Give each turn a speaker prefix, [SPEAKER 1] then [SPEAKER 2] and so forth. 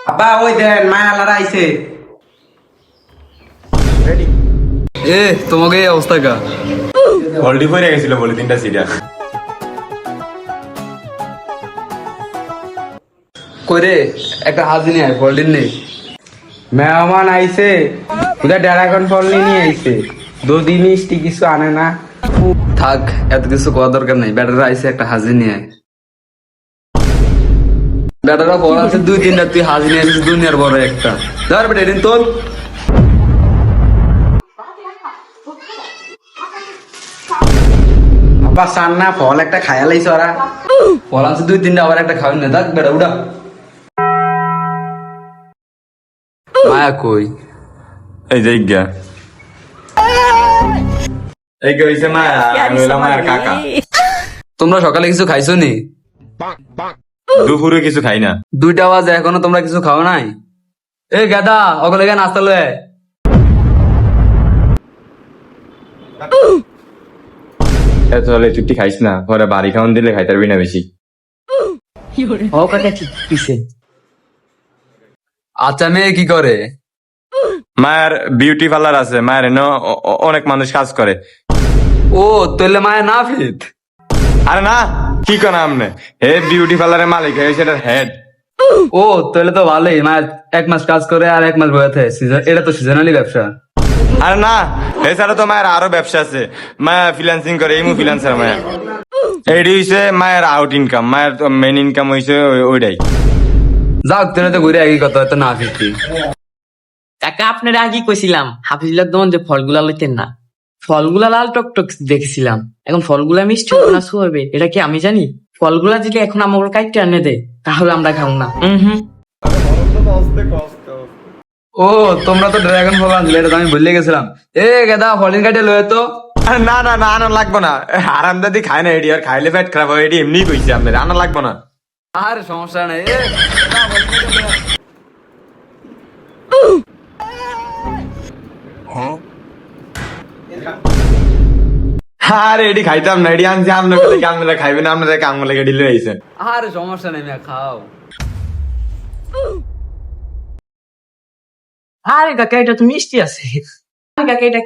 [SPEAKER 1] আব্বা ওই দেন মায়া লড়াইছে।
[SPEAKER 2] এ তোমাকে এই অবস্থা কা
[SPEAKER 3] হলডি পড়ে গেছিল বলে 3টা সিটা।
[SPEAKER 2] করে একটা হাজি নিয়ে আয়, ফলডিন নেই।
[SPEAKER 1] মেহমান আইছে, ওদের ড্রাগন ফল নিয়ে আইছে, 2 দিন মিষ্টি কিছু আনে না।
[SPEAKER 2] থাক, এত কিছু করার দরকার নেই। ব্যাটারা আইছে, একটা হাজি নিয়ে আয়। ব্যাটারা বড় আছে 2-3টা, তুই হাজি নিয়ে আসিস দুনিয়ার বড় একটা। ধর বেটা এদিন তোল।
[SPEAKER 1] আব্বা সান না ফল একটা খায়া লাইছে ওরা।
[SPEAKER 2] ফল আছে 2-3টা, আবার একটা খাওয়ান না। দেখ বেটা উড়া। মায়া কই?
[SPEAKER 3] এই যে ইজ্ঞা হইছে মায়া, আমি হইলাম মায়ের কাকা।
[SPEAKER 2] তোমরা সকালে কিছু খাইছো নি?
[SPEAKER 3] দুপুরে কিছু খাই না।
[SPEAKER 2] 2টা বাজে এখনো তোমরা কিছু খাও নাই? এ গাদা, ওগুলো গিয়ে নাস্তা লয়ে।
[SPEAKER 3] চলে চুটি খাইস না, পরে বাড়ি খাওয়ান দিলে খাইতে পারবি না বেশি।
[SPEAKER 4] ও কাকা ঠিক পিছে
[SPEAKER 2] আচ্ছা মেয়ে কি করে?
[SPEAKER 3] মায়ের বিউটি পার্লার আছে, মায়ের অনেক মানুষ কাজ করে।
[SPEAKER 2] ও তাহলে মায়ের না ফিত।
[SPEAKER 3] আরে না, কি কোন আমনে, হে বিউটি পার্লারের মালিক, হে সেটার হেড।
[SPEAKER 2] ও তাহলে তো ভালোই, মায়ের 1 মাস কাজ করে আর 1 মাস বয়ে থাকে। এটা তো সিজনালি ব্যবসা।
[SPEAKER 3] আরে না, এছাড়া তো মায়ের আরো ব্যবসা আছে। মায়া ফ্রিল্যান্সিং করে, ইমু ফ্রিল্যান্সার মায়া। এইটি হইছে মায়ের আউট ইনকাম, মায়ের মেইন ইনকাম হইছে ওইটাই।
[SPEAKER 2] যাক তুই তো ঘুরে একই কথা, হয়তো না ফিরতি।
[SPEAKER 4] কাকা আপনার আগে কইছিলাম হাফিজুল্লাহ দোকান যে ফলগুলা লইতেন না, ফলগুলা লাল টকটক দেখছিলাম, এখন ফলগুলা মিষ্টি হবে না হবে এটা কি আমি জানি? ফলগুলা যদি এখন আমার কাইটে আনে দেয় তাহলে আমরা খাবো না।
[SPEAKER 2] ও তোমরা তো ড্রাগন ফল আনছিলে, এটা তো আমি ভুলে গেছিলাম। এ গেদা ফলিন কাটে লয়ে তো।
[SPEAKER 3] আরে না না না, আনা লাগবো না। আরাম দাদি খায় না এটি, আর খাইলে পেট খারাপ হয়, এটি এমনি কইছে আপনার, আনা লাগবো না।
[SPEAKER 2] আর সমস্যা নেই।
[SPEAKER 3] আরে এটি খাইতাম না, এটি আনছি আপনারা খাইবেন, আপনারা কাম লেগে ডিলে আইছেন।
[SPEAKER 2] আর সমস্যা নেই মিয়া, খাও।
[SPEAKER 4] আরে কাকা এটা তো মিষ্টি আছে। আরে কাকা এটা